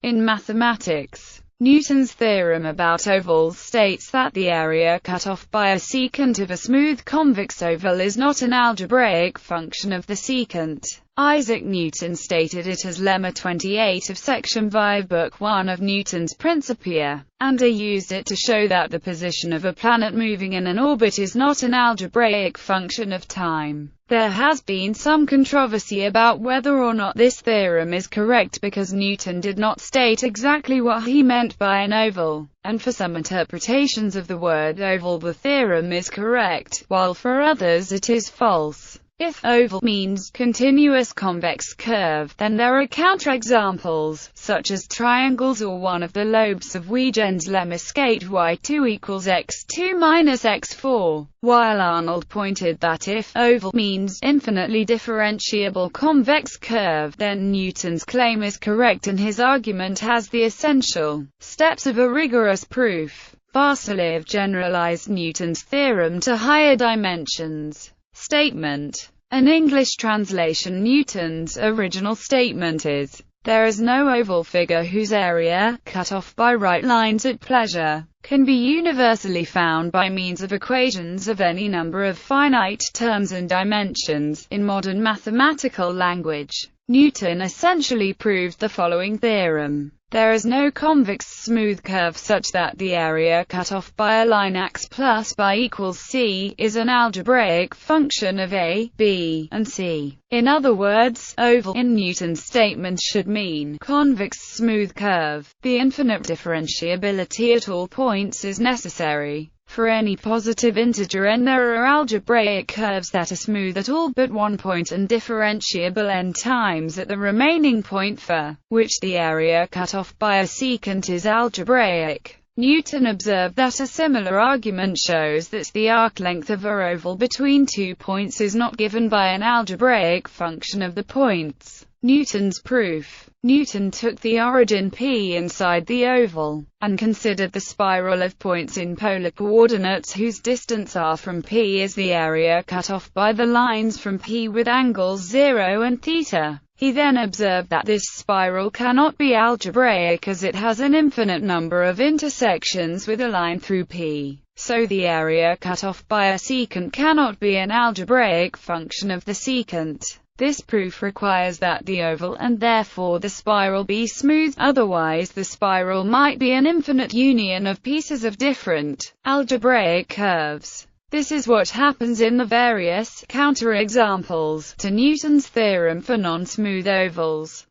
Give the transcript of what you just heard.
In mathematics, Newton's theorem about ovals states that the area cut off by a secant of a smooth convex oval is not an algebraic function of the secant. Isaac Newton stated it as lemma 28 of section 5 book 1 of Newton's Principia, and used it to show that the position of a planet moving in an orbit is not an algebraic function of time. There has been some controversy about whether or not this theorem is correct because Newton did not state exactly what he meant by an oval, and for some interpretations of the word oval the theorem is correct, while for others it is false. If oval means continuous convex curve, then there are counterexamples, such as triangles or one of the lobes of Huygens' lemma scate y2 equals x2 minus x4, while Arnold pointed that if oval means infinitely differentiable convex curve, then Newton's claim is correct and his argument has the essential steps of a rigorous proof. Vassiliev generalized Newton's theorem to higher dimensions. Statement. An English translation. Newton's original statement is, there is no oval figure whose area, cut off by right lines at pleasure, can be universally found by means of equations of any number of finite terms and dimensions. In modern mathematical language, Newton essentially proved the following theorem. There is no convex smooth curve such that the area cut off by a line x plus by equals c is an algebraic function of a, b, and c. In other words, oval in Newton's statement should mean convex smooth curve. The infinite differentiability at all points is necessary for any positive integer, and there are algebraic curves that are smooth at all but one point and differentiable n times at the remaining point for which the area cut off by a secant is algebraic. Newton observed that a similar argument shows that the arc length of a oval between 2 points is not given by an algebraic function of the points. Newton's proof. Newton took the origin P inside the oval, and considered the spiral of points in polar coordinates whose distance r from P is the area cut off by the lines from P with angles 0 and theta. He then observed that this spiral cannot be algebraic as it has an infinite number of intersections with a line through P. So the area cut off by a secant cannot be an algebraic function of the secant. This proof requires that the oval and therefore the spiral be smooth, otherwise the spiral might be an infinite union of pieces of different algebraic curves. This is what happens in the various counterexamples to Newton's theorem for non-smooth ovals.